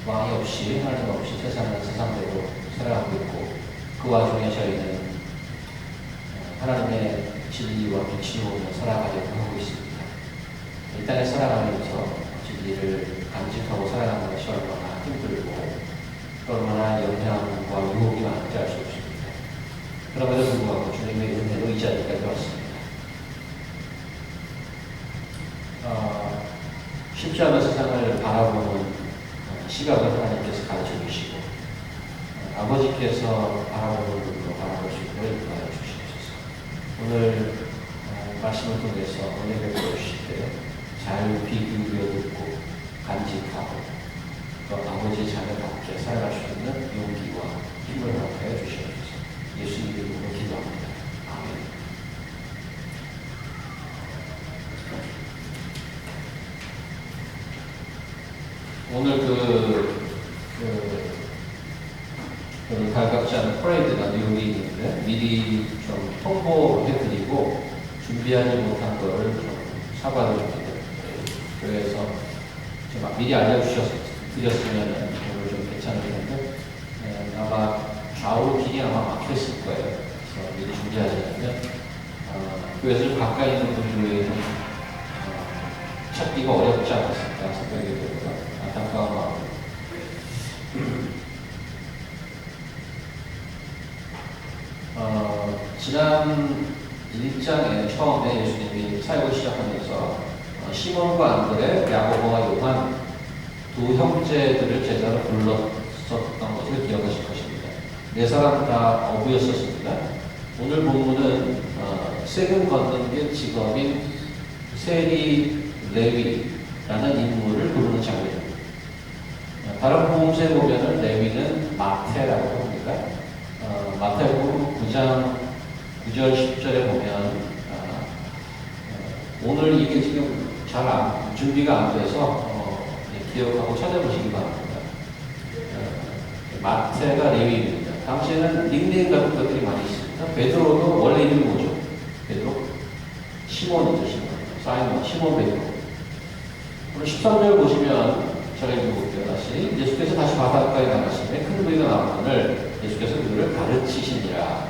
왕이 없이, 하나님 없이 세상은 세상대로 살아가고 있고, 그 와중에 저희는 하나님의 진리와 빛이 오며 살아가려고 하고 있습니다. 이 땅에 살아가면서 진리를 간직하고 살아가는 것이 얼마나 힘들고 얼마나 영향과 유혹이 많은지 알 수 없습니다. 그럼에도 불구하고 주님의 은혜로 이 자리까지 왔습니다. 쉽지 않은 세상을 바라보는 시각을 하나님께서 가르쳐 주시고 아버지께서 바라보는 눈으로 바라볼 수 있도록 인도하여 주시옵소서. 오늘 말씀을 통해서 은혜를 보여주실 때 잘 귀 기울여 듣고 간직하고 또 아버지의 자녀답게 살아갈 수 있는 용기와 힘을 허락하여 주시옵소서. 예수님 이름으로 기도합니다. 아멘. 오늘 여러분 발각지 않은 퍼레이드가 뉴욕에 있는데 미리 좀 홍보해드리고 준비하지 못한 거를 좀 사과를 드립니다. 교회에서 좀 미리 알려드렸으면 오늘 좀 괜찮을 텐데 아마 좌우 길이 아마 막혔을 거예요. 그래서 미리 준비하지 않으면 교회에서 좀 가까이 있는 분들 외에는 찾기가 어렵지 않았을까 생각이 들고요. 안타까운 마음. 지난 1장에 처음에 예수님이 사역을 시작하면서 시몬과 안드레, 야고보와 요한 두 형제들을 제자로 불렀었던 것을 기억하실 것입니다. 네 사람 다 어부였었습니다. 오늘 본문은 세금 걷는 게 직업인 세리 레위라는 인물을 부르는 장면입니다. 다른 복음서에 보면은 레위는 마태라고 합니다. 마태복음 9장 9절 10절에 보면 오늘 이게 지금 잘 준비가 안 돼서 기억하고 찾아보시기 바랍니다. 마태가 레위입니다. 당시에는 닉네임 같은 것들이 많이 있습니다. 베드로도 원래 이름이 뭐죠? 베드로? 시몬이죠. 사이먼, 시몬 베드로. 오늘 13절 보시면 제가 읽어볼게요. 다시. 예수께서 다시 바닷가에 나가시며 큰 무리가 나오거늘 예수께서 그들을 가르치시니라.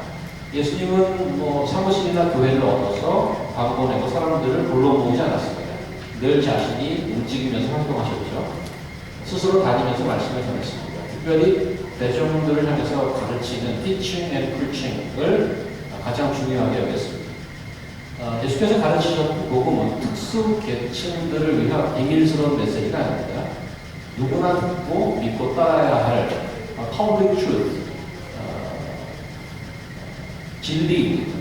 예수님은 사무실이나 교회를 얻어서 광고 내고 사람들을 불러 모으지 않았습니다. 늘 자신이 움직이면서 활동하셨죠. 스스로 다니면서 말씀을 전했습니다. 특별히 대중들을 향해서 가르치는 teaching and preaching을 가장 중요하게 여겼습니다. 예수께서 가르치셨던 복음은 특수 계층들을 위한 비밀스러운 메시지가 아닙니다. 누구나 듣고 믿고 따라야 할 public truth, 진리입니다.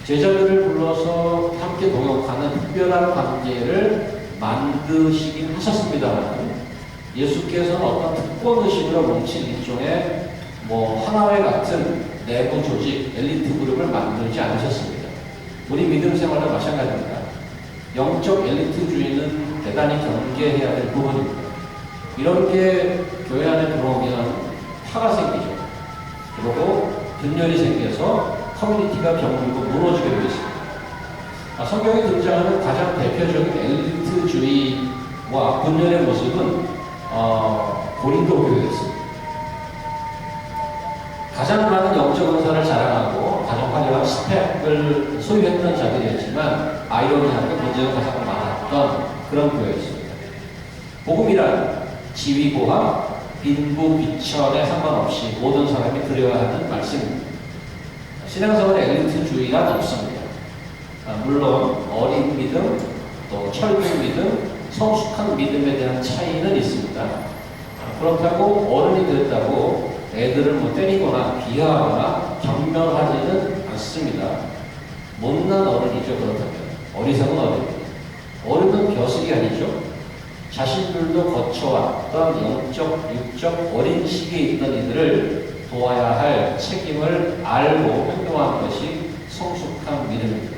제자들을 불러서 함께 동역하는 특별한 관계를 만드시긴 하셨습니다만 예수께서는 어떤 특권의식으로 뭉친 일종의 하나회 같은 내부 조직, 엘리트 그룹을 만들지 않으셨습니다. 우리 믿음 생활도 마찬가지입니다. 영적 엘리트주의는 대단히 경계해야 될 부분입니다. 이런 게 교회 안에 들어오면 파가 생기죠. 그리고 분열이 생겨서 커뮤니티가 병들고 무너지게 되어 있습니다. 성경에 등장하는 가장 대표적인 엘리트주의와 분열의 모습은 고린도 교회였습니다. 가장 많은 영적 은사를 자랑하고 가장 화려한 스펙을 소유했던 자들이었지만 아이러니하게 문제가 가장 많았던 그런 교회였습니다. 복음이란 지위고하, 빈부, 비천에 상관없이 모든 사람이 들어야 하는 말씀입니다. 신앙생활의 엘리트주의란 없습니다. 물론 어린 믿음, 또 철든 믿음, 성숙한 믿음에 대한 차이는 있습니다. 그렇다고 어른이 됐다고 애들을 때리거나 비하하거나 경멸하지는 않습니다. 못난 어른이죠. 그렇다면 어리석은 어른입니다. 어른은 벼슬이 아니죠. 자신들도 거쳐왔던 영적, 육적 어린 시기에 있던 이들을 도와야 할 책임을 알고 행동하는 것이 성숙한 믿음입니다.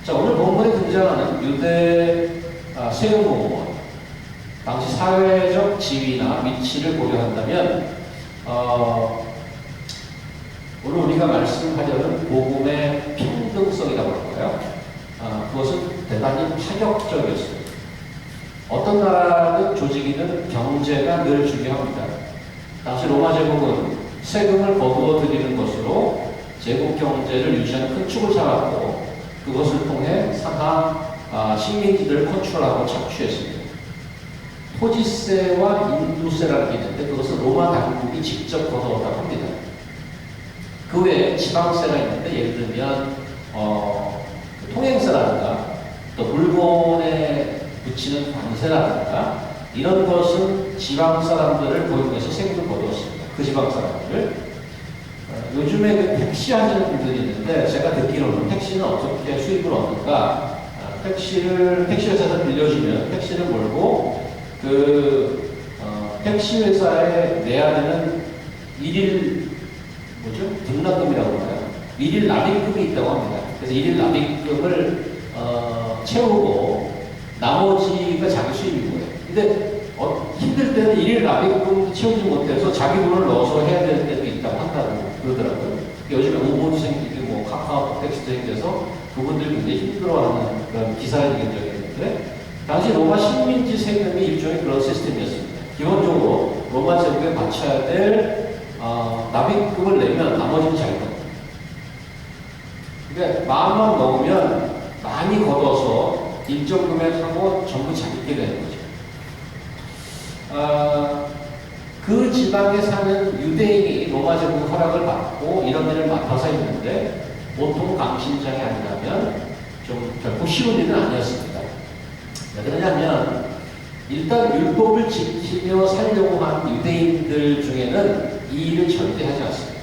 자, 오늘 본문에 등장하는 유대 세운공무원, 당시 사회적 지위나 위치를 고려한다면 오늘 우리가 말씀하려는 복음의 평등성이라고 할까요? 그것은 대단히 파격적이었습니다. 어떤 나라든 조직이든 경제가 늘 중요합니다. 당시 로마 제국은 세금을 거두어 들이는 것으로 제국 경제를 유지하는 큰 축을 삼았고 그것을 통해 상하 식민지들을 컨트롤하고 착취했습니다. 토지세와 인두세라는 게 있는데 그것은 로마 당국이 직접 걷어왔다고 합니다. 그 외에 지방세가 있는데 예를 들면 통행세라든가 또 물건에 붙이는 관세라든가 이런 것은 지방 사람들을 고용해서 세금을 거두었습니다. 그 지방 사람들을 요즘에 그 택시 하시는 분들이 있는데 제가 듣기로는 택시는 어떻게 수입을 얻는가 택시 회사에서 빌려주면 택시를 몰고 택시 회사에 내야 되는 일일 등락금이라고 하나요? 일일 납입금이 있다고 합니다. 그래서 일일 납입금을 채우고 나머지가 자기 수입인 거예요. 근데 힘들 때는 일일 납입금 채우지 못해서 자기 돈을 넣어서 해야 될 때도 있다고 한다고 그러더라고요. 요즘에 우버도 생기고 카카오톡 택시도 생겨서 그분들이 굉장히 힘들어하는 그런 기사를 읽은 적이 있는데 당시 로마 식민지 세금이 일종의 그런 시스템이었습니다. 기본적으로 로마 제국에 바쳐야 될 납입금을 내면 나머지는 자기 돈. 그러니까 마음만 먹으면 많이 걷어서 일정 금액하고 전부 자기게 되는 거죠. 그 지방에 사는 유대인이 로마 제국 허락을 받고 이런 일을 맡아서 했는데 보통 감신장이 아니라면 좀 결코 쉬운 일은 아니었습니다. 왜 그러냐면 일단 율법을 지키며 살려고 한 유대인들 중에는 이 일을 절대 하지 않습니다.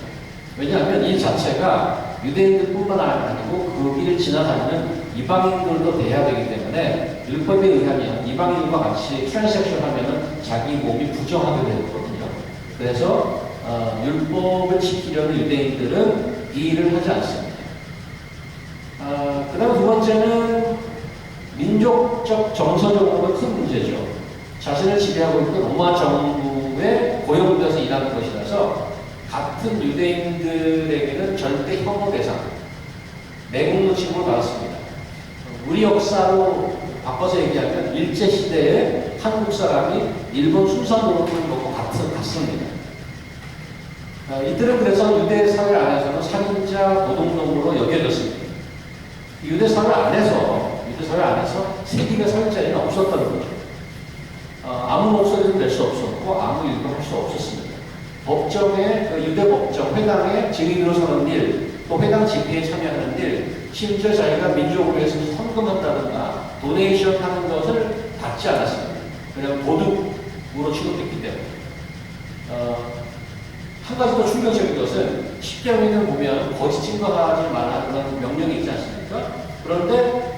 왜냐하면 일 자체가 유대인들뿐만 아니고 그 길을 지나다니는 이방인들도 돼야 되기 때문에 율법에 의하면 이방인과 같이 트랜잭션 하면은 자기 몸이 부정하게 되거든요. 그래서 율법을 지키려는 유대인들은 이 일을 하지 않습니다. 그 다음 두 번째는 민족적 정서적으로 큰 문제죠. 자신을 지배하고 있는 로마 정부에 고용돼서 일하는 것이라서 같은 유대인들에게는 절대 혐오 대상, 매국노 취급을 받았습니다. 우리 역사로 바꿔서 얘기하면 일제시대에 한국 사람이 일본 순산 노릇을 먹고 같습니다. 이들은 그래서 유대 사회 안에서는 살인자, 노동놈으로 여겨졌습니다. 유대 사회 안에서 세리가 설 자리는 없었던 거죠. 아무 목소리도 낼 수 없었고 아무 일도 할 수 없었습니다. 법정에 유대 법정 회당에 증인으로 서는 일, 또 회당 집회에 참여하는 일, 심지어 자기가 민족을 위해서 헌금한다든가 도네이션 하는 것을 받지 않았습니다. 그냥 도둑으로 취급됐기 때문에. 한 가지 더 충격적인 것은 십계명에는 보면 거짓 증거하지 말라 그런 명령이 있지 않습니까? 그런데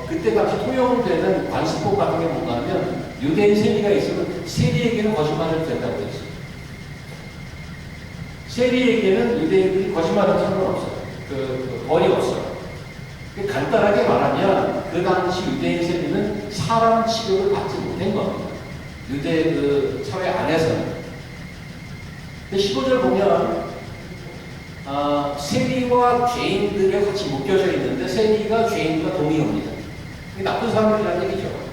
그때 당시 통용되는 관습법 같은 게 뭔가 하면 유대인 세리가 있으면 세리에게는 거짓말을 해도 된다고 했어요. 세리에게는 유대인들이 거짓말하는 상관없어요. 벌이 없어요. 간단하게 말하면 그 당시 유대인 세리는 사람 취급을 받지 못한 겁니다. 유대 그 사회 안에서는. 15절 보면 세리와 죄인들이 같이 묶여져 있는데 세리가 죄인과 동의합니다. 나쁜 사람들이라는 얘기죠.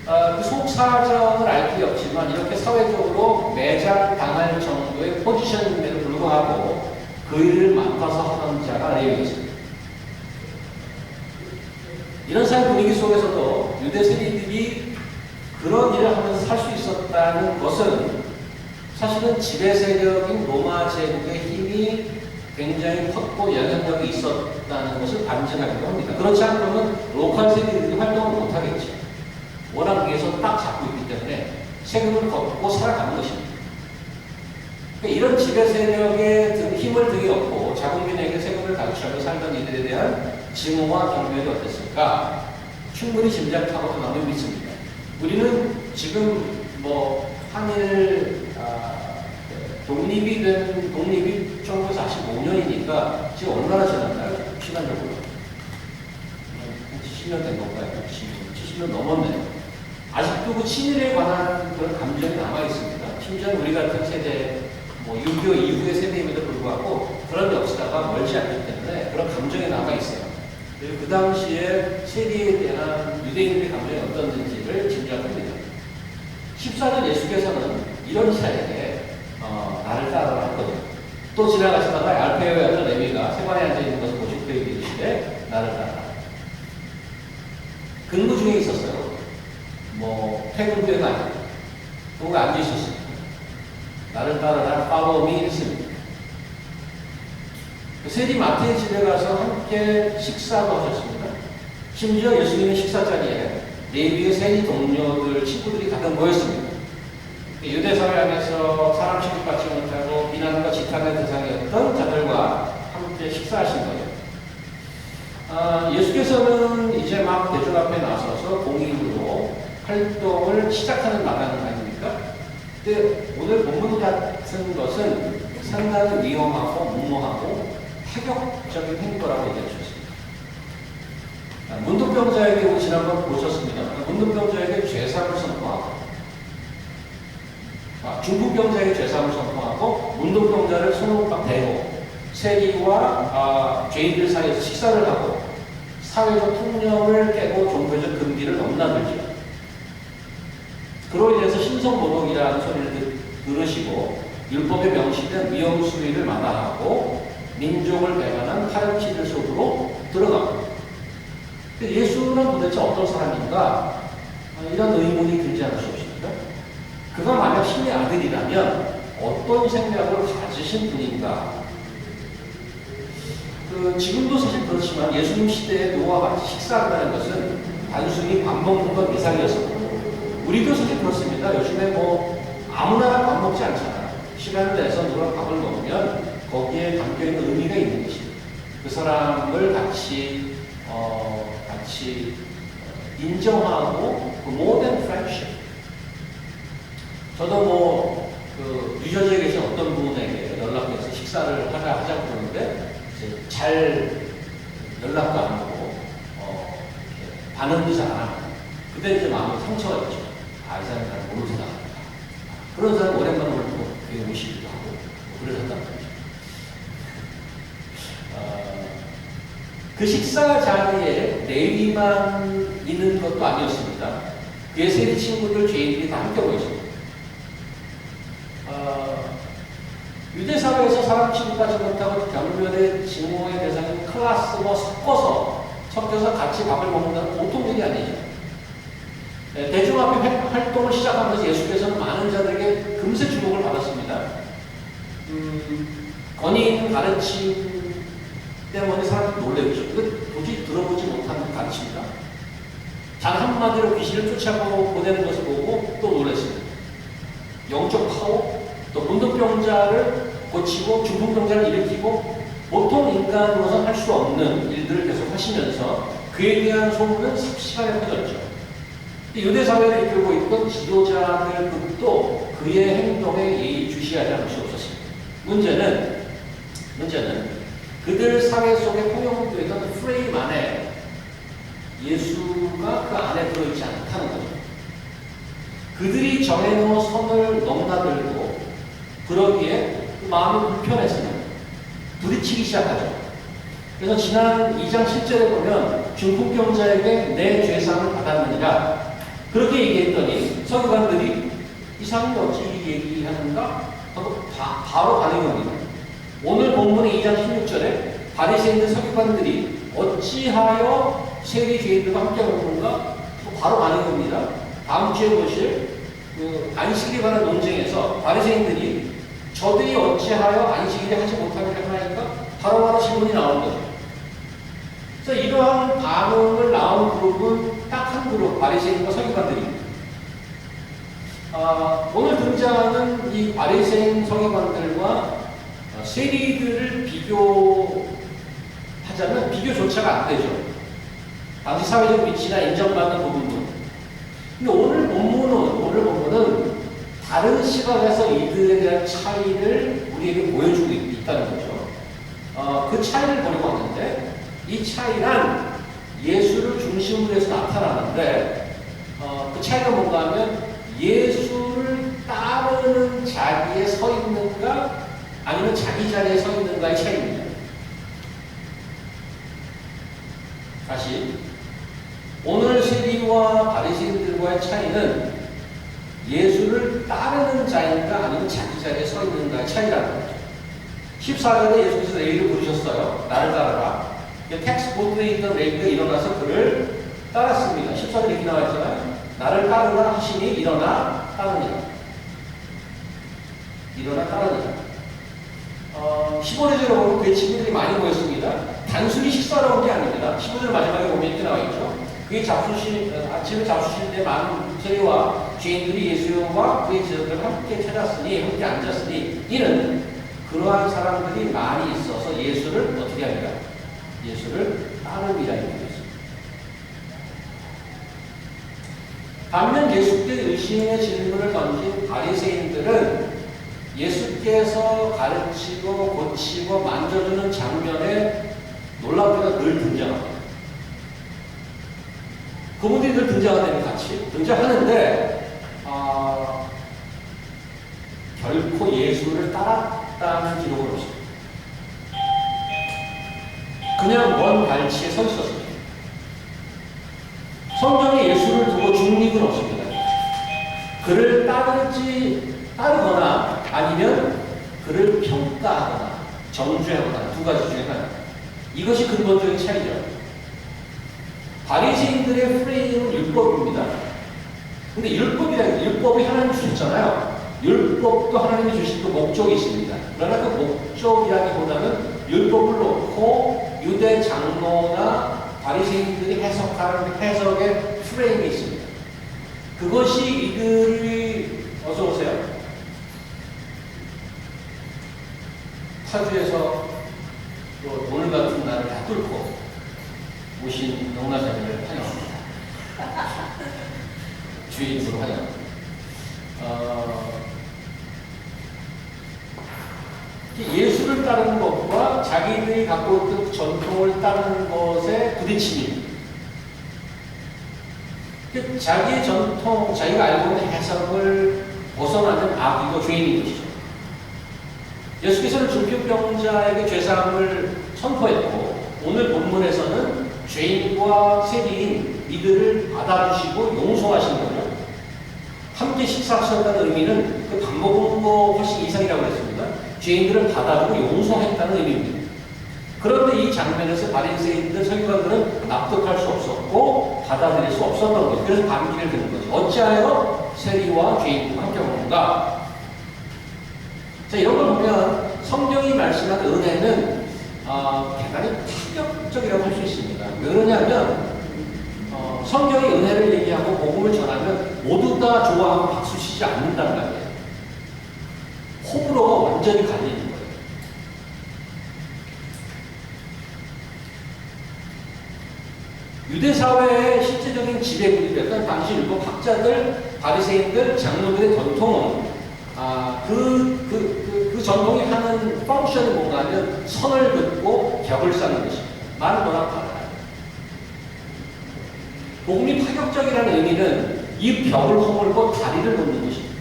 그 속 사정을 알 필요 없지만 이렇게 사회적으로 매장당할 정도의 포지션임에도 불구하고 그 일을 맡아서 하던 자가 레위였습니다. 이런 사회 분위기 속에서도 유대 세리들이 그런 일을 하면서 살 수 있었다는 것은 사실은 지배 세력인 로마 제국의 힘이 굉장히 컸고 영향력이 있었다는 것을 반증하기도 합니다. 그렇지 않으면 로컬 세력들이 활동을 못하겠죠. 워낙 위에서 딱 잡고 있기 때문에 세금을 걷고 살아가는 것입니다. 그러니까 이런 지배 세력의 힘을 등에 업고 자국민에게 세금을 가르치며 살던 이들에 대한 증오와 경멸이 어땠을까? 충분히 짐작하고도 나는 믿습니다. 우리는 지금 한일 독립이 1945년이니까 지금 얼마나 지났나요? 시간적으로 70년 된 건가요? 70년 넘었네요. 아직도 그 친일에 관한 그런 감정이 남아있습니다. 심지어 우리 같은 세대, 6.25 이후의 세대임에도 불구하고 그런 역사가 멀지 않기 때문에 그런 감정이 남아있어요. 그리고 그 당시에 세리에 대한 유대인들의 감정이 어떻는지를 짐작합니다. 14절 예수께서는 이런 이사에게 나를 따르라 했거든요. 또 지나가시다가 알페오의 아들 레위가 세관에 앉아있는 것을 보시고 그에게 이르시되 나를 따르라. 근무 중에 있었어요. 뭐 퇴근 후에가 아니고 거기 앉아있었어요. 나를 따르라 follow me 했습니다. 세리 마태의 집에 가서 함께 식사도 하셨습니다. 심지어 예수님의 식사 자리에 레위의 세리 동료들, 친구들이 가득 모였습니다. 유대사회 안에서 사람 취급받지 못하고 비난과 지탄의 대상이었던 자들과 함께 식사하신 거예요. 예수께서는 이제 막 대중 앞에 나서서 공익으로 활동을 시작하는 마당 아닙니까? 근데 오늘 본문 같은 것은 상당히 위험하고 무모하고 파격적인 행보라고 얘기할 수 있습니다. 문둥병자에게 우리 지난번 보셨습니다. 문둥병자에게 죄사함을 선포하고 중풍병자에게 죄사함을 선포하고 문둥병자를 손으로 대고 세리와 죄인들 사이에서 식사를 하고 사회적 통념을 깨고 종교적 금기를 넘나들죠. 그로 인해서 신성모독이라는 소리를 들으시고 율법에 명시된 위험수위를 마다하고 민족을 배반한 파렴치들 속으로 들어갑니다. 예수는 도대체 어떤 사람인가? 이런 의문이 들지 않을 수 없습니다. 그가 만약 신의 아들이라면 어떤 생각을 가지신 분인가? 지금도 사실 그렇지만 예수님 시대에 노아와 같이 식사한다는 것은 단순히 밥 먹는 것 이상이었었고, 우리도 사실 그렇습니다. 요즘에 뭐 아무나 밥 먹지 않잖아요. 시간을 내서 누가 밥을 먹으면 거기에 담겨있는 의미가 있는 것입니다. 그 사람을 같이 인정하고 그 more than friendship. 저도 뉴저지에 계신 어떤 분에게 연락해서 식사를 하자고 그러는데 잘 연락도 안 하고 반응도 잘 안 하고 그때 이제 마음에 상처가 있죠. 이 사람이 나를 모르는 생각합니다. 그런 사람 오랜만에 보고 되게 오시기도 하고 그러셨단 말이죠. 그 식사 자리에 레위만 있는 것도 아니었습니다. 그의 세리 친구들, 죄인들이 다 함께 모였습니다. 유대사회에서 사람 취급하지 못하고 경멸의 증오의 대상인 클라스와 섞여서 같이 밥을 먹는다는 보통 일이 아니죠. 대중 앞에 활동을 시작하면서 예수께서는 많은 자들에게 금세 주목을 받았습니다. 권위 있는 가르침 때문에 사람들이 놀랬죠. 이거 도저히 들어보지 못하는 가르침이다. 단 한마디로 귀신을 쫓아고 보내는 것을 보고 또 놀랐습니다. 영적 파워, 또 문둥병자를 고치고 중풍병자를 일으키고 보통 인간으로서 할 수 없는 일들을 계속 하시면서 그에 대한 소문은 삽시간에 퍼졌죠. 유대사회를 이끌고 있던 지도자들도 그의 행동에 예의주시하지 않을 수 없었습니다. 문제는 그들 사회 속에 통용되던 프레임 안에 예수가 그 안에 들어있지 않다는 거죠. 그들이 정해놓은 선을 넘나들고 그러기에 그 마음이 불편했습니다. 부딪히기 시작하죠. 그래서 지난 2장 7절에 보면 중풍병자에게 내 죄상을 받았느니라 그렇게 얘기했더니 서기관들이 이 사람이 어찌 얘기하는가 하고 바로 반응이 옵니다. 오늘 본문의 2장 16절에 바리새인들 서기관들이 어찌하여 세리 죄인들과 함께 먹는가 바로 반응이 옵니다. 다음 주에 보실 안식일에 관한 논쟁에서 바리새인들이 저들이 어찌하여 안식일에 하지 못하게 하나인가 바로 질문이 나오는 거죠. 그래서 이러한 반응을 나온 그룹은 딱 한 그룹 바리새인과 서기관들입니다. 오늘 등장하는 이 바리새인 서기관들과 세리들을 비교하자면 비교조차가 안 되죠. 당시 사회적 위치나 인정받는 부분도. 근데 오늘 본문은 다른 시각에서 이들에 대한 차이를 우리에게 보여주고 있다는 거죠. 그 차이를 보려고 하는데 이 차이란 예수를 중심으로 해서 나타나는데 그 차이가 뭔가 하면 예수를 따르는 자리에 서 있는가 아니면 자기 자리에 서 있는가의 차이입니다. 다시 오늘 세리와 바리새인들과의 차이는 예수를 따르는 자인가 아니면 자기 자리에 서 있는가의 차이라는 거죠. 14절에 예수께서 레위를 부르셨어요. 나를 따르라. 텍스트보드에 있던 레위가 일어나서 그를 따랐습니다. 14절에 이렇게 나와 있잖아요. 나를 따르라 하시니 일어나 따르니라. 일어나 따르니라. 15절에 보면 그의 친구들이 많이 모였습니다. 단순히 식사로 온 게 아닙니다. 15절 마지막에 보면 이렇게 나와 있죠. 그의 아침에 잡수시는데 많은 세리와 죄인들이 예수와 그의 제자들을 함께 찾았으니, 함께 앉았으니, 이는 그러한 사람들이 많이 있어서 예수를 어떻게 하리라? 예수를 따르리라 이렇게 반면 예수께 의심의 질문을 던진 바리새인들은 예수께서 가르치고 고치고 만져주는 장면에 놀랍게도 늘 등장합니다. 그분들이 늘 등장하는 같이 등장하는데 결코 예수를 따랐다는 기록은 없습니다. 그냥 먼 발치에 서 있었습니다. 성경에 예수를 두고 중립은 없습니다. 그를 따르거나 아니면 그를 평가하거나 정죄하거나 두 가지 중에 하나. 이것이 근본적인 차이죠. 바리새인들의 프레임은 율법입니다. 근데 율법이 하나님이 주셨잖아요. 율법도 하나님이 주신 그 목적이 있습니다. 그러나 그 목적이라기보다는 율법을 놓고 유대 장로나 바리새인들이 해석하는 해석의 프레임이 있습니다. 그것이 이들이 어서 오세요. 파주에서 오늘 같은 날을 다 뚫고 오신 영나자님을 환영합니다. 주인으로 환영합니다. 예수를 따르는 것과 자기들이 갖고 있던 전통을 따르는 것에 부딪힘입니다. 자기의 전통, 자기가 알고 있는 해석을 벗어나는 악이고 죄인인 것이죠. 예수께서는 중풍병자에게 죄사함을 선포했고 오늘 본문에서는 죄인과 세리인 이들을 받아주시고 용서하신 거죠. 함께 식사하셨다는 의미는 그 밥 먹은 거 훨씬 이상이라고 했습니다. 죄인들을 받아주고 용서했다는 의미입니다. 그런데 이 장면에서 바리새인들 서기관들은 납득할 수 없었고 받아들일 수 없었던 거죠. 그래서 반기를 드는 거죠. 어찌하여 세리와 죄인과 함께 먹는가? 자, 이런 걸 보면 성경이 말씀하는 은혜는 대단히 파격적이라고 할 수 있습니다. 왜 그러냐면 성경이 은혜를 얘기하고 복음을 전하면 모두 다 좋아하고 박수 치지 않는다는 말이에요. 호불호가 완전히 갈리는 거예요. 유대 사회의 실제적인 지배구조였던 당시 율법 학자들, 바리새인들, 장로들의 전통은 그 전통이 하는 펑션이 뭔가 하면 선을 긋고 벽을 쌓는 것입니다. 말은 워낙 달라요. 복음이 파격적이라는 의미는 이 벽을 허물고 다리를 놓는 것입니다.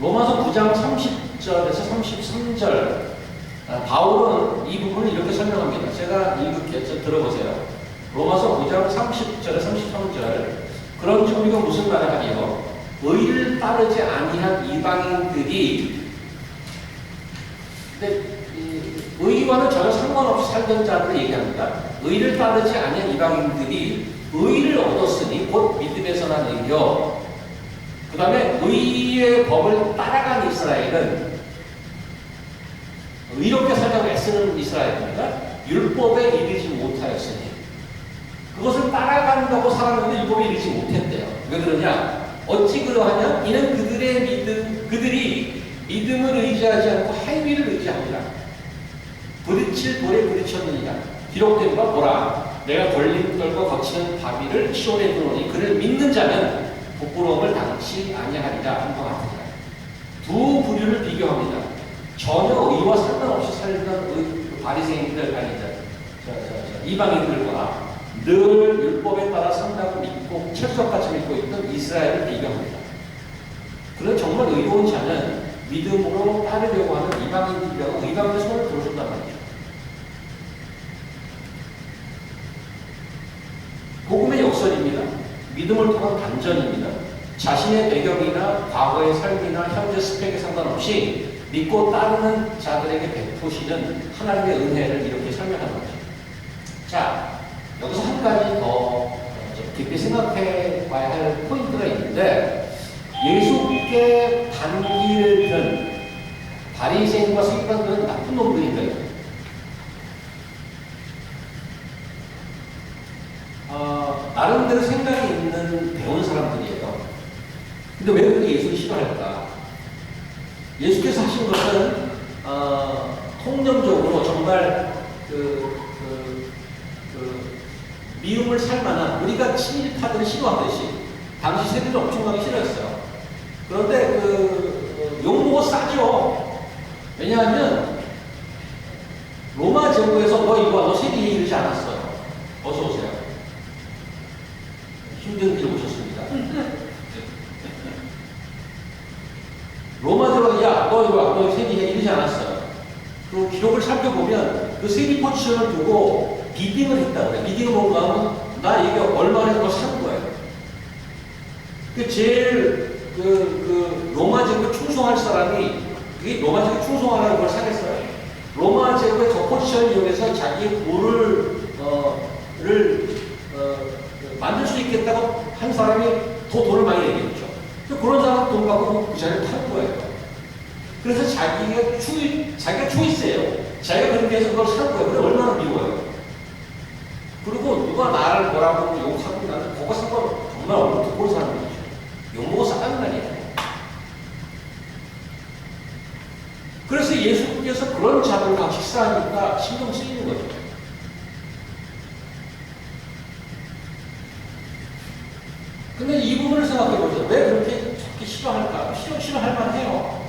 로마서 9장 30절에서 33절 바울은 이 부분을 이렇게 설명합니다. 제가 읽을게요. 들어보세요. 로마서 9장 30절에 33절 그런즉 우리가 무슨 말을 하리요? 의를 따르지 아니한 이방인들이 근데 의와는 전혀 상관없이 살던 자들을 얘기합니다. 의를 따르지 아니한 이방인들이 의를 얻었으니 곧 믿음에서 난 의요. 그 다음에 의의 법을 따라간 이스라엘은 의롭게 살자고 애쓰는 이스라엘입니다. 율법에 이르지 못하였으니 그것을 따라간다고 살았는데 율법에 이르지 못했대요. 왜 그러냐? 어찌 그러하냐? 이는 그들이 믿음을 의지하지 않고 행위를 의지합니다. 부딪힐 돌에 부딪혔느니라. 기록된 바 뭐라? 내가 걸림 떨고 거치는 바위를 시온에 두노니 그를 믿는 자는 부끄러움을 당치 아니하리라 한 것 같으니라. 두 부류를 비교합니다. 전혀 의와 상관없이 살던 바리새인들 이방인들과 늘 율법에 따라 산다고 믿고 철석같이 믿고 있던 이스라엘을 비교합니다. 그런 정말 의로운 자는 믿음으로 따르려고 하는 이방인들이라고 이방인의 손을 들어준단 말이죠. 믿음을 통한 반전입니다. 자신의 배경이나 과거의 삶이나 현재 스펙에 상관없이 믿고 따르는 자들에게 베푸시는 하나님의 은혜를 이렇게 설명하는 거죠. 자, 여기서 한 가지 더 깊이 생각해 봐야 할 포인트가 있는데, 예수께 반기를 든 바리새인과 서기관들은 나쁜 놈들인가요? 나름대로 생각이 있는 배운 사람들이에요. 근데 왜 그렇게 예수를 싫어할까? 예수께서 하신 것은 통념적으로 정말 미움을 살 만한, 우리가 친일파들을 싫어하듯이 당시 세대를 엄청나게 싫어했어요. 그런데 욕먹어 싸죠. 왜냐하면 로마 제국에서 너 이리 와, 너 세리에 이르지 않았어요. 어서 오세요. 힘든 길 오셨습니다. 로마 제국에 야, 너 이리 와, 너 세리에 이르지 않았어요. 그 기록을 살펴보면 그 세리 포지션을 두고 비딩을 했다고 그래. 비딩은 뭔가 하면 나 이게 얼마나 더 산 거예요. 그 제일 로마 제국에 충성할 사람이, 그게 로마 제국에 충성하라는 걸 사겠어요? 로마 제국의 저 포지션을 이용해서 자기의 부를 만들 수 있겠다고 한 사람이 더 돈을 많이 내겠죠. 그런 사람 돈 받고 그 자리를 탈 거예요. 그래서 자기가 초이스예요. 자기가 그렇게 해서 그걸 살 거예요. 그래 얼마나 미워요. 그리고 누가 나를 뭐라고 욕하고 나는 그거 상관 정말 얼마나 듣고 사람이죠. 욕먹어 싸가는 말이에요. 그래서 예수께서 그런 자들과 식사하니까 신경 쓰이는 거죠. 근데 이 부분을 생각해 보죠. 왜 그렇게 저렇게 싫어할까? 싫어할 만해요.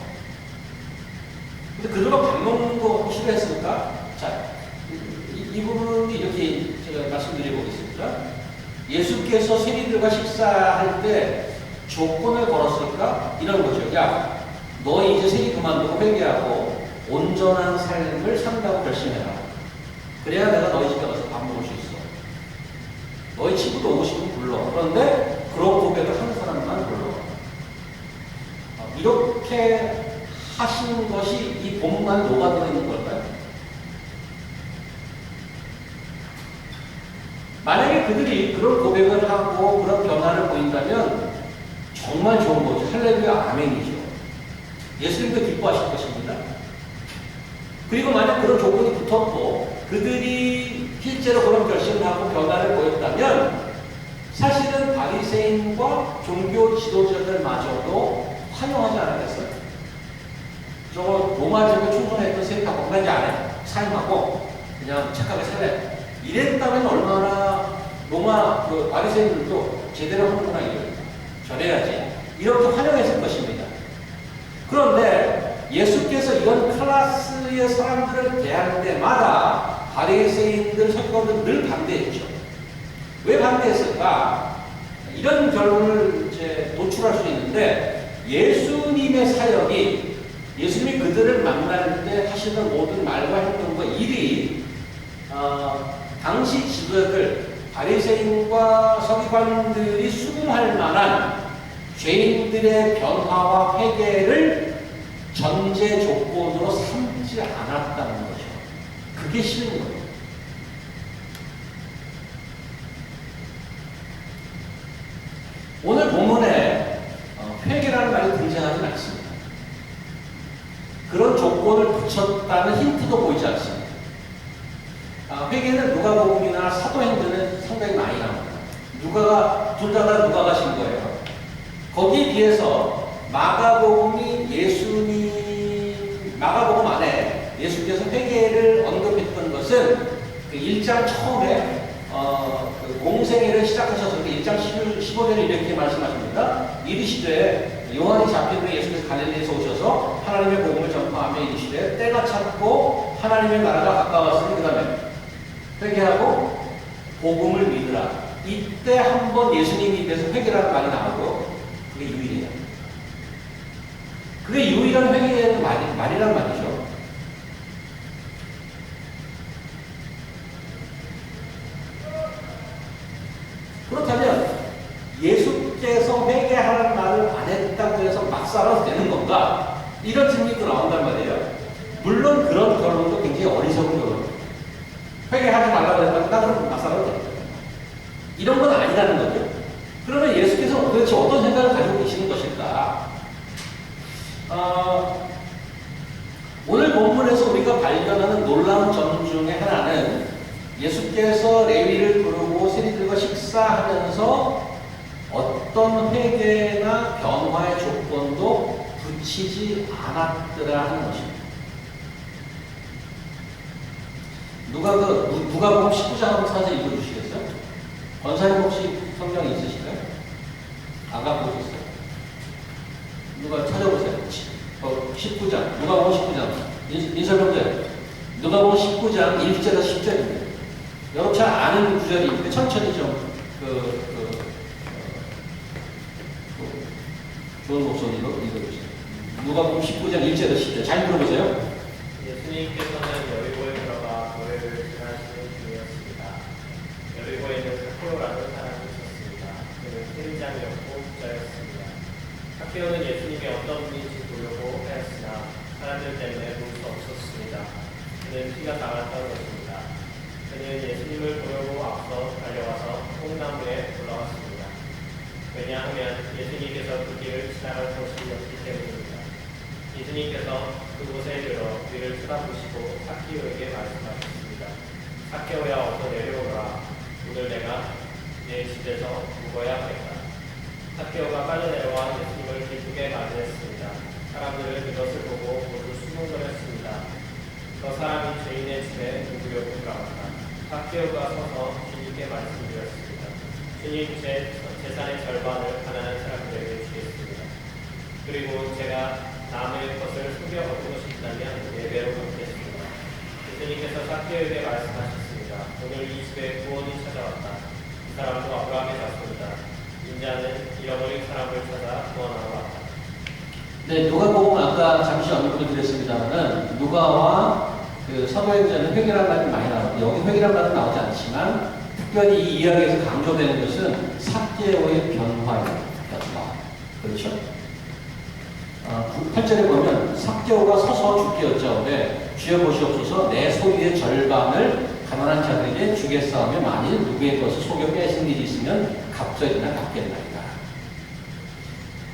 근데 그들과 밥 먹는 거 싫어했을까? 자, 이 부분이 이렇게 제가 말씀드려 보겠습니다. 예수께서 세리들과 식사할 때 조건을 걸었을까? 이런 거죠. 야, 너희 이제 세리 그만두고 회개하고 온전한 삶을 산다고 결심해라. 그래야 내가 너희 집에 가서 밥 먹을 수 있어. 너희 친구도 오고 싶으면 불러. 그런데 그런 고백을 하는 사람만 불러. 이렇게 하시는 것이 이 본문만 녹아들어 있는 걸까요? 만약에 그들이 그런 고백을 하고 그런 변화를 보인다면 정말 좋은 거죠. 할렐루야, 아멘이죠. 예수님도 기뻐하실 것입니다. 그리고 만약 그런 조건이 붙었고 그들이 실제로 그런 결심을 하고 변화를 보였다면 사실은 바리새인과 종교 지도자들마저도 환영하지 않았겠어요? 저거 로마 제국에 충성했던 세리가 건강하지 않아요. 사임하고 그냥 착하게 살래. 이랬다면 얼마나 로마 바리새인들도 제대로 하는구나 이거예요. 저래야지. 이렇게 환영했을 것입니다. 그런데 예수께서 이런 클래스의 사람들을 대할 때마다 바리새인들, 서기관들 늘 반대했죠. 왜 반대했을까? 이런 결론을 이제 도출할 수 있는데, 예수님의 사역이, 예수님이 그들을 만날 때 하시는 모든 말과 행동과 일이 당시 지도자들, 바리새인과 서기관들이 수긍할 만한 죄인들의 변화와 회개를 전제 조건으로 삼지 않았다는 거죠. 그게 싫은 거예요. 오늘 본문에 회개라는 말이 등장하지 않습니다. 그런 조건을 붙였다는 힌트도 보이지 않습니다. 회개는 누가복음이나 사도행전에 상당히 많이 나옵니다. 둘 다 누가가 신 거예요. 거기에 비해서 마가복음 안에 예수께서 회개를 언급했던 것은 그 1장 처음에 그 공생애를 시작하셔서 1장 15절에 이렇게 말씀하십니다. 이르시되 요한이 잡힌 후에 예수께서 갈릴리에서 오셔서 하나님의 복음을 전파하며 이르시되 때가 찼고 하나님의 나라가 가까웠으니 그 다음에 회개하고 복음을 믿으라. 이때 한번 예수님 입에서 회개라는 말이 나오고 그게 유일해요. 그게 유일한 회개의 말이란 말이죠. 그렇다면 회개하라는 말을 안 했다고 해서 막 살아도 되는 건가? 이런 질문도 나온단 말이에요. 물론 그런 결론도 굉장히 어리석은 결론. 회개하지 말라고 했다고 나는 막 살아도 된다. 이런 건 아니라는 거죠. 그러면 예수께서 도대체 어떤 생각을 가지고 계시는 것일까? 오늘 본문에서 우리가 발견하는 놀라운 점 중에 하나는 예수께서 레위를 부르고 세리들과 식사하면서 어떤 회개나 변화의 조건도 붙이지 않았더라 하는 것입니다. 누가복음 19장 한번 찾아 읽어주시겠어요? 권사님 혹시 성경 있으신가요? 안 갖고 오셨어요? 누가 찾아보세요. 19장, 누가복음 19장. 민설명제 누가복음 19장 1절에서 10절입니다. 여러분 잘 아는 구절인데 천천히 좀 좋은 목소리로 읽어주세요. 누가복음 19장 1절에서 10절. 잘 들어보세요. 예수님께서는 여리고에 들어가 거리를 지나시는 중이었습니다. 여리고에 있는 삭개오라는 사람이 있었습니다. 그는 세리장이었고 부자였습니다. 삭개오는 예수님이 어떤 분인지 보려고 하였으나 사람들 때문에 볼 수 없었습니다. 그는 피가 나갔던 것입니다. 그는 예수님을 보려고 앞서 달려와서 콩나무에 올라갔습니다. 왜냐하면 예수님께서 그 길을 지나갈 것이었기 때문입니다. 예수님께서 그곳에 이르러 위를 쳐다보시고 삭개오에게 말씀하셨습니다. 삭개오야 어서 내려오라. 오늘 내가 내 집에서 묵어야 하겠다. 삭개오가 빨려내려와 예수님을 기쁘게 맞이했습니다. 사람들은 이것을 보고 모두 수군거렸습니다. 저 사람이 죄인의 집에 묵으려고 들어갔다. 삭개오가 서서 주님께 말씀드렸습니다. 주님, 제 재산의 절반을 가난한 사람들에게 주겠습니다. 그리고 제가 남의 것을 숨겨 얻은 것이 있다면 4배로 갚겠습니다. 예수님께서 삭개오에게 말씀하셨습니다. 오늘 이 집에 구원이 찾아왔다. 이 사람도 아브라함의 자손이다. 인자는 잃어버린 사람을 찾아 구원하러 왔다. 네, 누가복음 아까 잠시 언급을 드렸습니다만은 누가와 그 사도행전은 회개란 말이 많이 나오고 여기 회개란 말은 나오지 않지만 특별히 이 이야기에서 강조되는 것은 삭개오의 변화입니다. 그렇죠? 8절에 보면 삭개오가 서서 주께 여짜오되 주여 보시옵소서 내 소유의 절반을 가난한 자들에게 주겠사오며 만일 누구의 것을 속여 빼앗은 일이 있으면 갑절이나 갚겠나이다.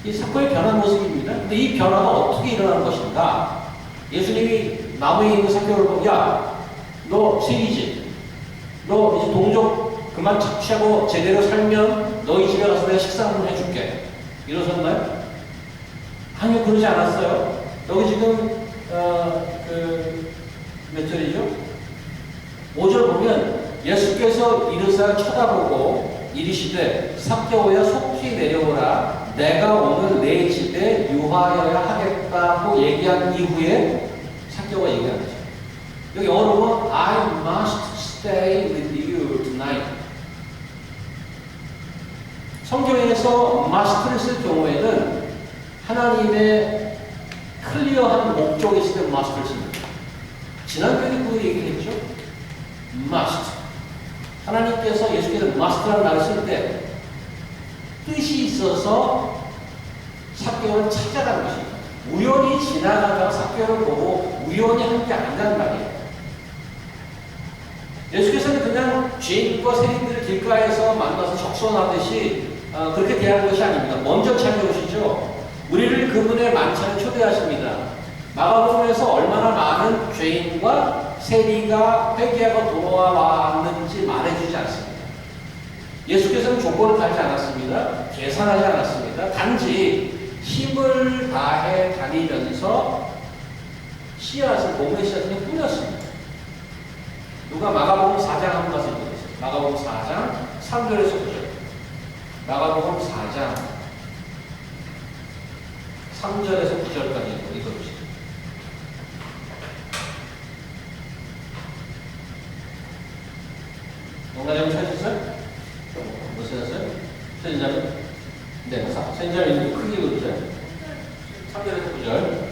이 삭개오의 변한 모습입니다. 근데 이 변화가 어떻게 일어난 것인가? 예수님이 나무에 있는 삭개오를 보고 야, 너 세리지? 너 이제 동족 그만 착취하고 제대로 살면 너희 집에 가서 내가 식사 한번 해줄게. 이러셨나요? 아니요, 그러지 않았어요. 여기 지금 몇 절이죠? 5절 보면 예수께서 이르사 쳐다보고 이르시되 삭개오야 속히 내려오라. 내가 오늘 내 집에 유하여야 하겠다고 얘기한 이후에 삭개오가 얘기한 거죠. 여기 영어로 보면 I must stay with you tonight. 성경에서 must를 쓸 경우에는 하나님의 클리어한 목적이 있을 때 must를 씁니다. 지난번에 그 얘기를 했죠. must. 하나님께서 예수께서 must라는 말을 쓸 때 뜻이 있어서 삭개오를 찾아간 것입니다. 우연히 지나가다가 삭개오를 보고 우연히 한 게 아니란 말이에요. 예수께서는 그냥 죄인과 세리들을 길가에서 만나서 적선하듯이 그렇게 대하는 것이 아닙니다. 먼저 찾아오시죠. 우리를 그분의 만찬에 초대하십니다. 마가복음에서 얼마나 많은 죄인과 세리가 회개하고 돌아왔는지 말해주지 않습니다. 예수께서는 조건을 달지 않았습니다. 계산하지 않았습니다. 단지 힘을 다해 다니면서 씨앗을, 몸의 씨앗을 뿌렸습니다. 누가 마가복음 4장 한번 가서 읽어보세요. 마가복음 4장 3절에서 9절. 마가복음 4장 3절에서 9절까지 읽어주세요. 농가장 찾으셨어요? 못 찾았어요? 선진자님? 네, 선진자님 크게 읽어주세요. 3절에서 9절.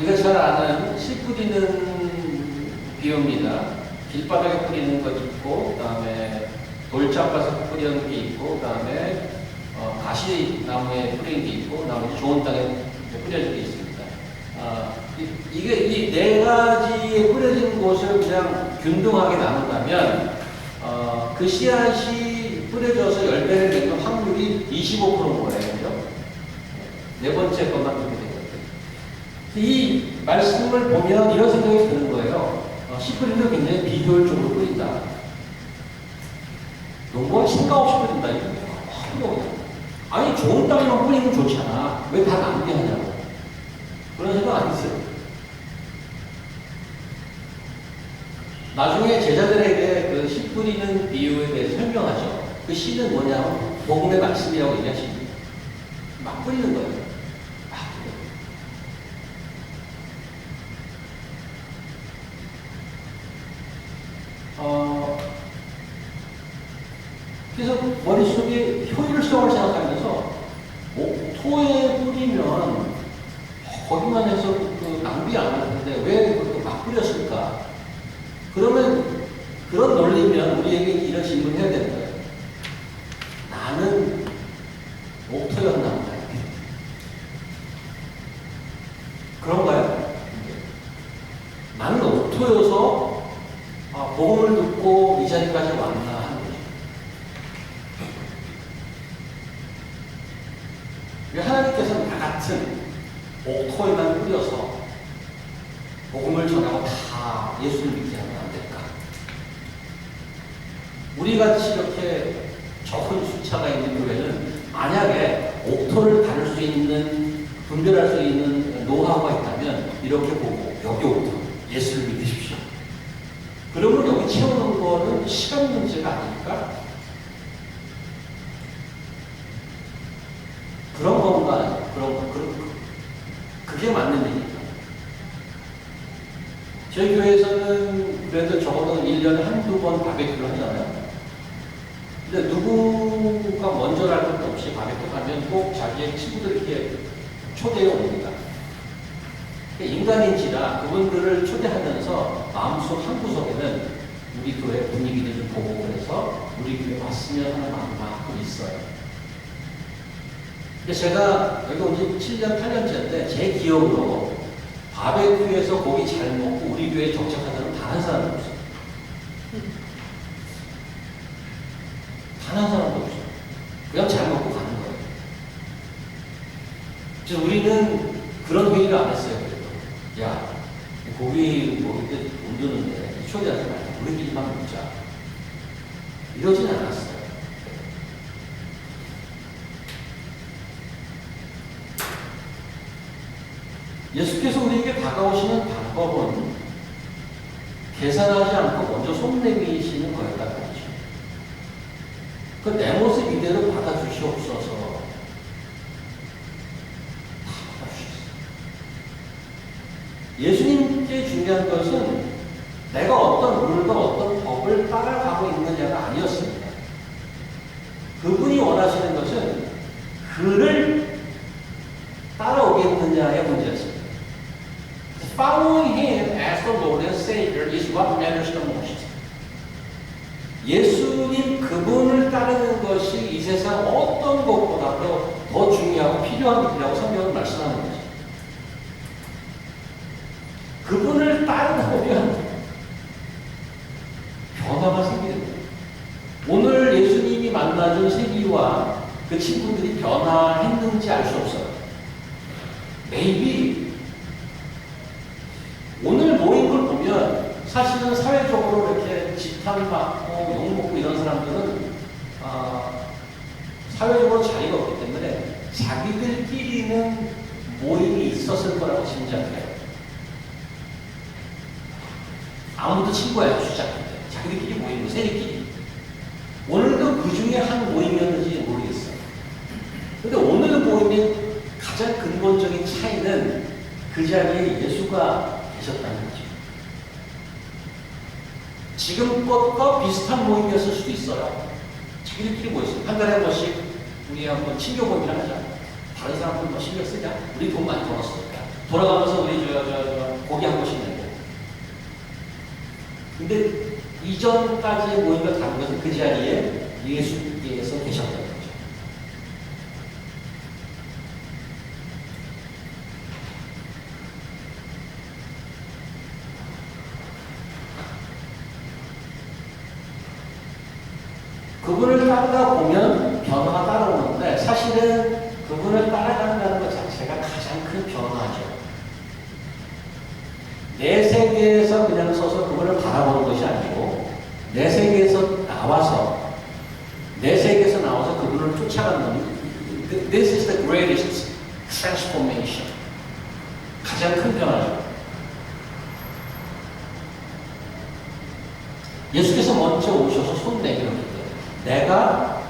우리가 잘 아는 씨 뿌리는 비유입니다. 길바닥에 뿌리는 것 있고, 그 다음에 돌짝밭에 뿌리는 게 있고, 그 다음에 가시나무에 뿌리는 게 있고, 나머지 좋은 땅에 뿌려진 게 있습니다. 이게 이 네 가지에 뿌려진 곳을 그냥 균등하게 나눈다면, 그 씨앗이 뿌려져서 열매를 맺는 확률이 25%인 거예요. 그죠? 네 번째 것만 그렇게 되거든요. 이 말씀을 보면 이런 생각이 드는 거예요. 씨 뿌리는 거 굉장히 비효율적으로 뿌린다. 농부가 생각 없이 뿌린다. 이거 아니, 좋은 땅에만 뿌리면 좋잖아. 왜 다 남게 하냐고. 그런 생각 안 했어요. 나중에 제자들에게 그 씨 뿌리는 비유에 대해서 설명하죠. 그 씨는 뭐냐면 복음의 말씀이라고 얘기하십니다. 막 뿌리는 거예요. 막 뿌려요. 그래서 머릿속에 효율성을 생각하면서 토에 뿌리면 거기만 해서 그 낭비 안 할 텐데 왜 그렇게 막 뿌렸을까? 그러면 그런 논리면 우리에게 이런 질문을 해야 되는 거예요. 나는 옥토였나 보다. 그런가요? 나는 옥토여서 복음을 듣고 이 자리까지 왔나 하는 거죠. 왜 하나님께서는 나 같은 옥토에만 뿌려서 복음을 전하고 다 예수를 믿게 하면 안 될까? 우리같이 이렇게 적은 숫자가 있는 교회는 만약에 옥토를 다룰 수 있는, 분별할 수 있는 노하우가 있다면 이렇게 보고 여기 옥토, 예수를 믿으십시오. 그러면 여기 채우는 거는 시간 문제가 아닐까? 그런 건가? 그게 맞는 얘기입니다. 저희 교회에서는 그래도 적어도 1년에 한두 번 바베큐를 하잖아요. 근데 누구가 먼저 할 것도 없이 바베큐 하면 꼭 자기의 친구들 이렇게 초대해 옵니다. 인간인지라 그분들을 초대하면서 마음속 한 구석에는 우리 교회 분위기를 좀 보고 그래서 우리 교회 왔으면 하는 마음이 갖고 있어요. 근데 제가 여기 온 지 7년, 8년째인데 제 기억으로 바베큐에서 고기 잘 먹고 우리 교회에 정착한 사람은 단 한 사람도 없어요. 단 한 사람도 없어요. 그냥 잘 먹고 가는 거예요. 그래서 우리는 그런 회의를 안 했어요. 그래도 야, 고기 먹을 때 돈 드는데 초대하지 말고 우리끼리만 먹자. 이러진 않았어요. 예수께서 우리에게 다가오시는 방법은 계산하지 않고 먼저 손 내미시는 거였다는 거죠. 그 내 모습 이대로 받아주시옵소서. 다 받아주셨어요. 예수님께 중요한 것은 내가 어떤 룰과 어떤 법을 따라가고 있느냐가 아니었습니다. 그분이 원하시는 것은 그를 따라오겠느냐의 문제였습니다. Following him as the Lord and Savior is what matters the most. 예수님 그분을 따르는 것이 이 세상 어떤 것보다도 더 중요하고 필요한 일이라고 성경은 말씀하는 거죠. 그분을 따르다 보면 변화가 생기는 거예요. 오늘 예수님이 만나준 세리와 그 친구들이 변화했는지 알 수 없어요. Maybe 오늘 모인 걸 보면 사실은 사회적으로 이렇게 지탄받고 욕먹고 이런 사람들은 사회적으로 자리가 없기 때문에 자기들끼리는 모임이 있었을 거라고 짐작해요. 아무도 친구가 해주지 않는데 자기들끼리 모이는 세리끼리. 오늘도 그 중에 한 모임이었는지 모르겠어요. 근데 오늘 모임의 가장 근본적인 차이는 그 자리에 예수가 계셨다는 거죠. 지금 것과 비슷한 모임이었을 수도 있어요. 자기들끼리 모였어요. 한 달에 한 번씩 우리 한번 친교 모임이나 하자. 다른 사람들 뭐 신경 쓰자. 우리 돈 많이 벌었으니까. 돌아가면서 우리 고기 한 번씩 내고. 근데 이전까지의 모임과 다른 것은 그 자리에 예수께서 계셨다는 거죠. 그분을 따르다 보면 변화가 따라오는데 사실은 그분을 따라간다는 것 자체가 가장 큰 변화죠. 내 세계에서 그냥 서서 그분을 바라보는 것이 아니고 내 세계에서 나와서 그분을 쫓아가는 This is the greatest transformation. 가장 큰 변화죠. 예수께서 먼저 오셔서 손 내밀었기 때문에 내가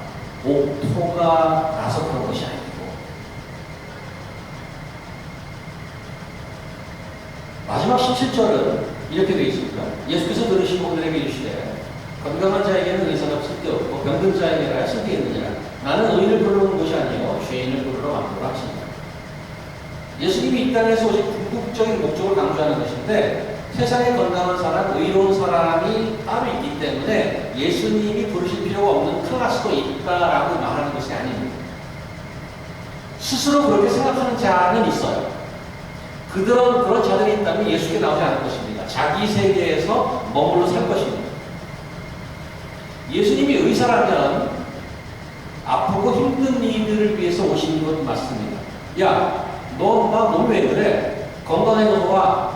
옥토가 나서 그런 것이 아니고 마지막 17절은 이렇게 되어 있습니다. 예수께서 들으시고 그들에게 이르시되 건강한 자에게는 의사가 쓸데없고 병든 자에게라 쓸데있느니라. 나는 의인을 부르는 것이 아니요 죄인을 부르러 왔노라 하시니라. 예수님이 이 땅에서 오신 궁극적인 목적을 강조하는 것인데 세상에 건강한 사람, 의로운 사람이 따로 있기 때문에 예수님이 부르실 필요가 없는 클래스도 있다라고 말하는 것이 아닙니다. 스스로 그렇게 생각하는 자는 있어요. 그런 자들이 있다면 예수께 나오지 않을 것입니다. 자기 세계에서 머물러 살 것입니다. 예수님이 의사라면 아프고 힘든 이들을 위해서 오신 것 맞습니다. 야, 너 나 몸 왜 그래? 건강해서 와.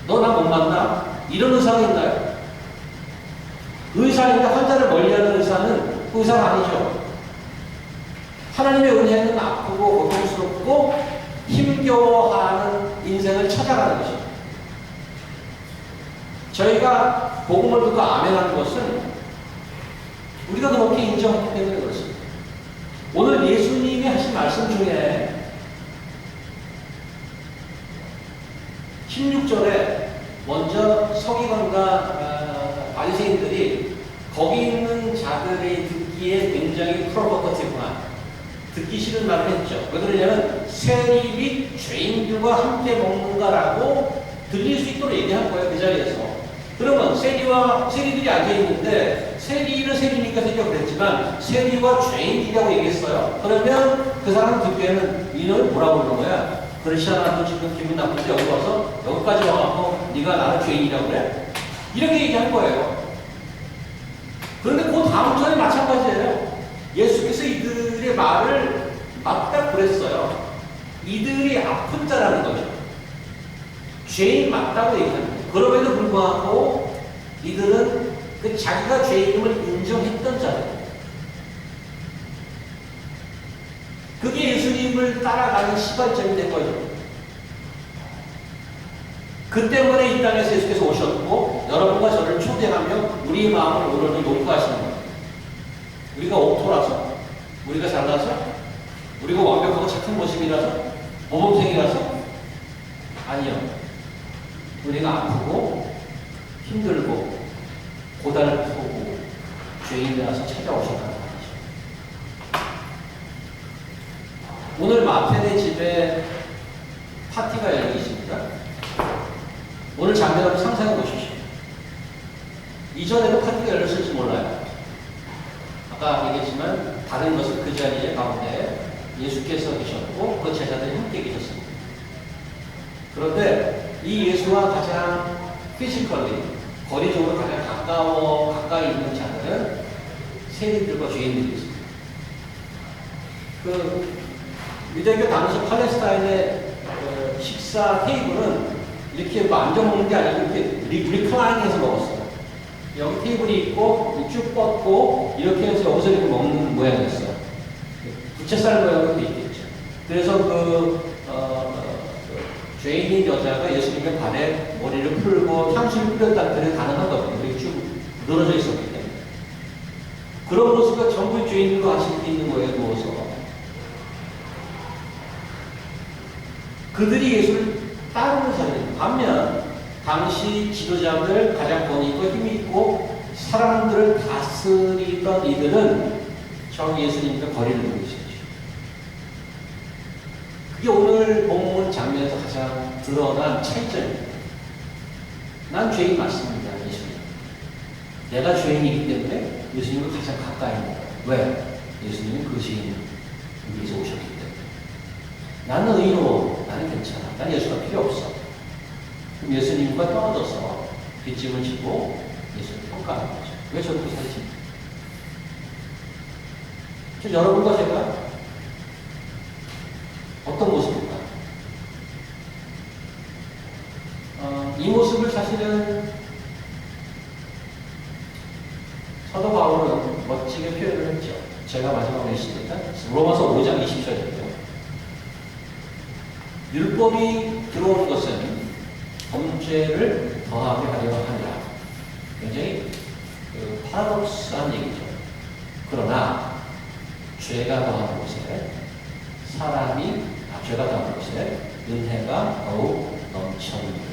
너 나 못 만나? 이런 의사가 있나요? 의사인데 환자를 멀리하는 의사는 의사가 아니죠. 하나님의 은혜는 아프고 고통스럽고 힘겨워하는 인생을 찾아가는 것입니다. 저희가 복음을 듣고 아멘하는 것은 우리가 그렇게 인정하기 때문에 그렇습니다. 오늘 예수님이 하신 말씀 중에 16절에 먼저 서기관과 바리새인들이 거기 있는 자들의 듣기에 굉장히 프로보커티브한 듣기 싫은 말을 했죠. 왜 그러냐면 세리 및 죄인들과 함께 먹는가라고 들릴 수 있도록 얘기한 거예요. 그 자리에서. 그러면 세리들이 앉아있는데 세리는 세리니까 세리가 그랬지만 세리와 죄인이라고 얘기했어요. 그러면 그 사람 듣기에는 이는 뭐라고 그러는 거야? 그렇지않아 너 지금 기분 나쁜데 여기 와서 여기까지 와갖고 네가 나를 죄인이라고 그래? 이렇게 얘기한 거예요. 그런데 그 다음 절에 마찬가지예요. 예수께서 이들의 말을 맞다그랬어요. 이들이 아픈 자라는 거죠. 죄인 맞다고 얘기하는 거예요. 그럼에도 불구하고 이들은 그 자기가 죄인임을 인정했던 자들이에요. 그게 예수님을 따라가는 시발점이 된 거죠. 그 때문에 이 땅에서 예수께서 오셨고 여러분과 저를 초대하며 우리의 마음을 오늘도 녹화하시는 거예요. 우리가 옥토라서, 우리가 잘나서, 우리가 완벽하고 착한 모습이라서, 모범생이라서 아니요. 우리가 아프고 힘들고 고달프고 죄인이라서 찾아오셨다는 말이죠. 오늘 마태네 집에 파티가 열려 있습니다. 오늘 장면을 상상해 보십시오. 이전에도 파티가 열렸을지 몰라요. 아까 얘기했지만 다른 것은 그 자리에 가운데 예수께서 계셨고 그 제자들이 함께 계셨습니다. 그런데 이 예수와 가장 피지컬리 거리적으로 가장 가까이 있는 자들은 세리들과 죄인들이 있습니다. 그 유대교 당시 팔레스타인의 식사 테이블은 이렇게 앉아 먹는 게 아니고 이렇게 리클라인해서 먹었어요. 여기 테이블이 있고 쭉 뻗고 이렇게 해서 여기서 이렇게 먹는 모양이었어요. 부채살 모양으로 돼 있겠죠. 그래서 죄인인 여자가 예수님의 발에 머리를 풀고 향수를 뿌렸다는 게 가능하거든요. 이렇게 쭉 늘어져 있었기 때문에. 그런 모습과 전부 죄인들과 같이 있는 거예요. 누워서. 그들이 예수를 따르는 사람입니다. 반면 당시 지도자들, 가장 권위 있고 힘이 있고 사람들을 다스리던 이들은 저 예수님과 거리를 두고 있었죠. 그게 오늘 본문 장면에서 가장 드러난 차이점입니다. 난 죄인 맞습니다. 예수님. 내가 죄인이기 때문에 예수님을 가장 가까이 있는 거예요. 왜? 예수님은 그 죄인 위에서 오셨기 때문에. 나는 의로워. 나는 괜찮아. 난 예수가 필요 없어. 그럼 예수님과 떨어져서 뒷짐을 지고 예수를 평가하는 거죠. 왜 저렇게 살지? 저 여러분과 제가 어떤 모습일까? 이 모습을 사실은 사도 바울은 멋지게 표현을 했죠. 제가 마지막으로 읽습니다. 로마서 5장 20절인데요. 율법이 들어오는 것은 범죄를 더하게 하려 하니라. 굉장히 파라독스한 얘기죠. 그러나 죄가 더하는 곳에 죄가 더하는 곳에 은혜가 더욱 넘쳐납니다.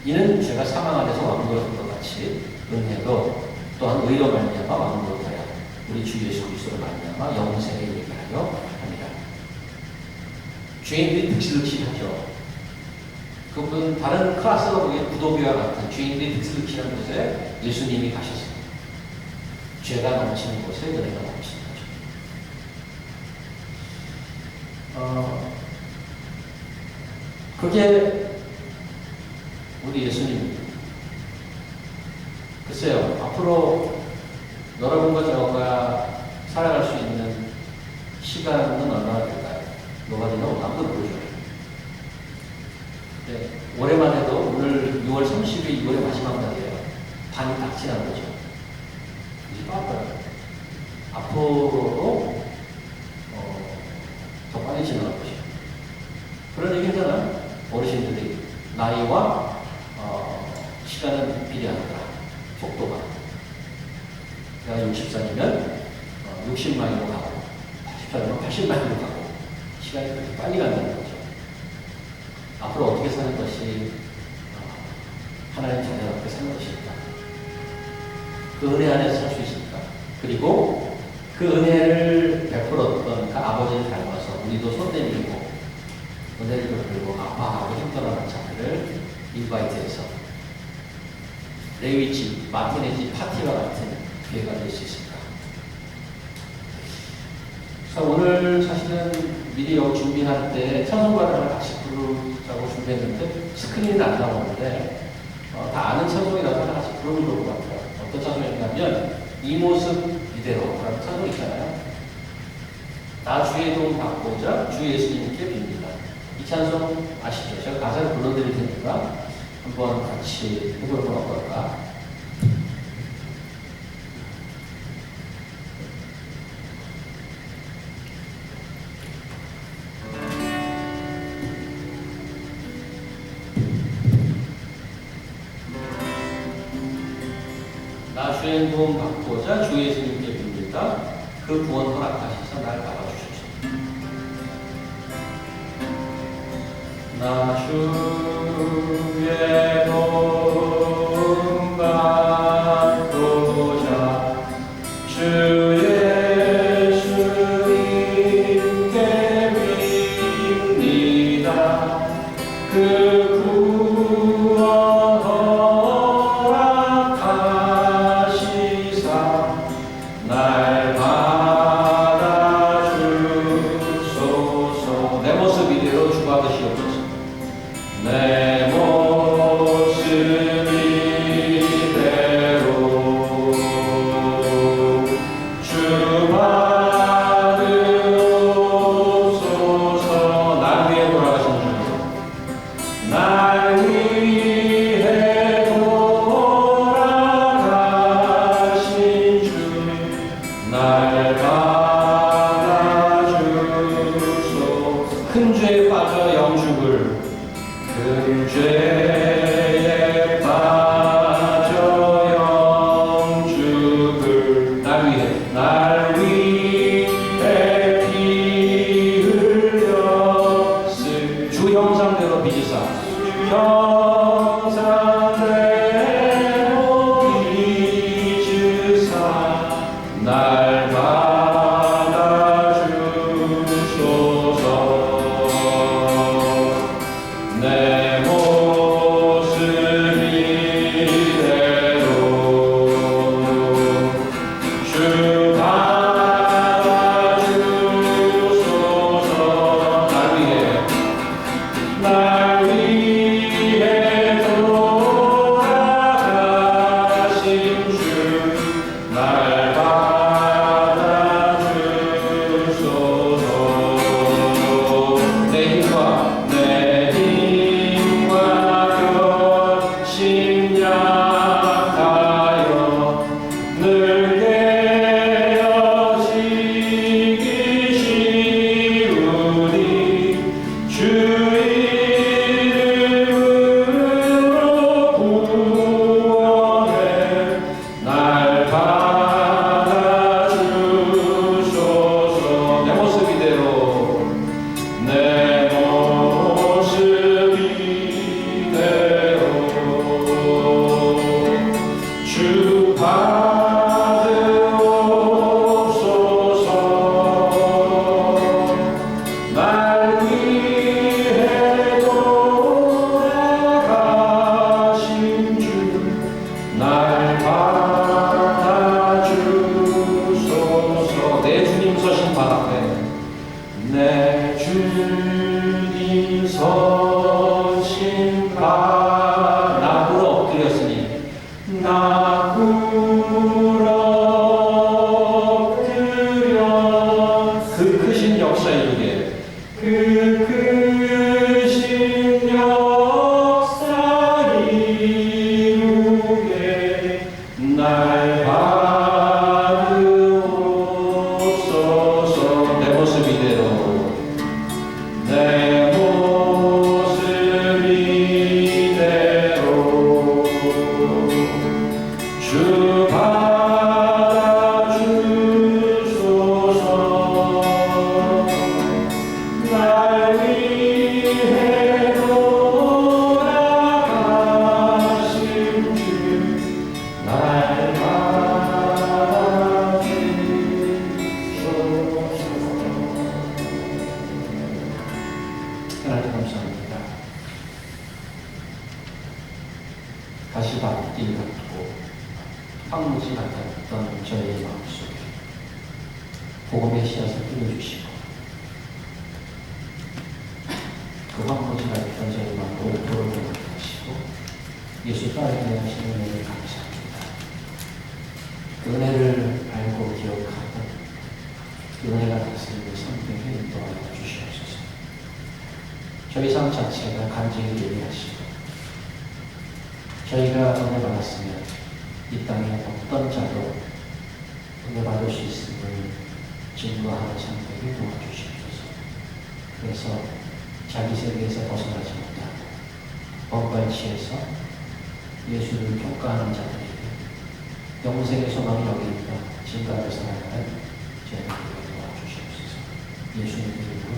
이는 죄가 사망 안에서 왕노릇한 것 같이 은혜도 또한 의로 말미암아 왕노릇하여 우리 주 예수 그리스도로 말미암아 영생에 이르게 하려 합니다. 죄인들이 득실득실하죠. 그분 다른 클래스로 보기에 구도교와 같은 죄인들이 득실득실한 곳에 예수님이 가셨습니다. 죄가 넘치는 곳에 은혜가 넘치는 거죠. 그게 우리 예수님입니다. 글쎄요, 앞으로 여러분과 저가 살아갈 수 있는 시간은 얼마나 될까요? 뭐가 되나 아무도 모르죠. 네, 올해만 해도 오늘 6월 30일 2월의 마지막 날이에요. 반이 딱 지난 거죠. 이제 또 아파요. 앞으로도 더 빨리 지나갈 것이요. 그런 얘기 하잖아요. 어르신들이 나이와 시간은 비례한다. 속도가. 내가 60살이면 60마일로 가고 80살이면 80마일로 가고 시간이 그렇게 빨리 간다는 거죠. 앞으로 어떻게 사는 것이 하나님 자녀답게 사는 것일까? 그 은혜 안에서 살 수 있을까? 그리고 그 은혜를 베풀었던 그 아버지를 닮아서 우리도 손 내밀고 은혜를 베풀고 아파하고 힘들어하는 자들을 인바이트해서 레위집, 마티네집 파티와 같은 기회가 될 수 있을까? 그래서 오늘 사실은 미리 여기 준비할 때 찬송가를 같이 부르자고 준비했는데 스크린은 안 나오는데 다 아는 찬송이라서 하나 같이 부르는 것 같아요. 어떤 찬송이냐면 이 모습 이대로라는 찬송 있잖아요. 나 주의 도움 받고자 주 예수님께 빕니다. 이 찬송 아시죠? 제가 가사를 불러드릴 테니까 한번 같이 해보는 건 어떨까? 나 주의 도움 받고자 주 예수님께 빕니다. 그 구원 허락하셔서 날 막아주셔서 나 주의 도움 받고자 주 예수님께 빕니다. 그 구원 허락하시사 날 받아주소서. 내 모습 이대로 주 받으시옵소서. 내 모습 이대로 주 받으옵소서. 날 위해 돌아가신 주, 날 위해 돌아가신 주, 날 받아주소서. 큰 죄에 빠져 영죽을 큰 죄에 빠져 영죽을 날 위해 피 흘렸으 주 형상대로 빚으사 형상대로 빚으사 날 받아주소서. 주님 서신 바 나무로 엎드렸으니 나무로 엎드려 그 크신 역사 이루게 그 크신 역사 이루게 날 받으옵소서. 내 모습 이대로 내 모습 이대로 주 받아주소서. 날 위해 돌아가신 주 날 받아주소서. 하나님 감사합니다. 가시밭 띠 같고 황무지 같았던 저희의 마음속에 복음의 씨앗을 뿌려주시고 그 황무지 같던 저희 마음으로 도를 하시고 예수 따르게 하시는 은혜를 감사합니다. 그 은혜를 알고 기억하고 그 은혜가 다스리고 선택해 인도하여 주시옵소서. 저희 삶 자체가 간증이 되게 하시고 저희가 은혜 받았으면 이 땅에 어떤 자도 은혜 받을 수 있음을 증거하는 선택을 도와주시옵소서. 그래서 자기 세계에서 벗어나지 못하고 번발치에서 예수를 평가하는 자들에게 영생의 소망이 여기 있다 증가하여 살아가는 저희들에게 도와주시옵소서. 예수님 이름으로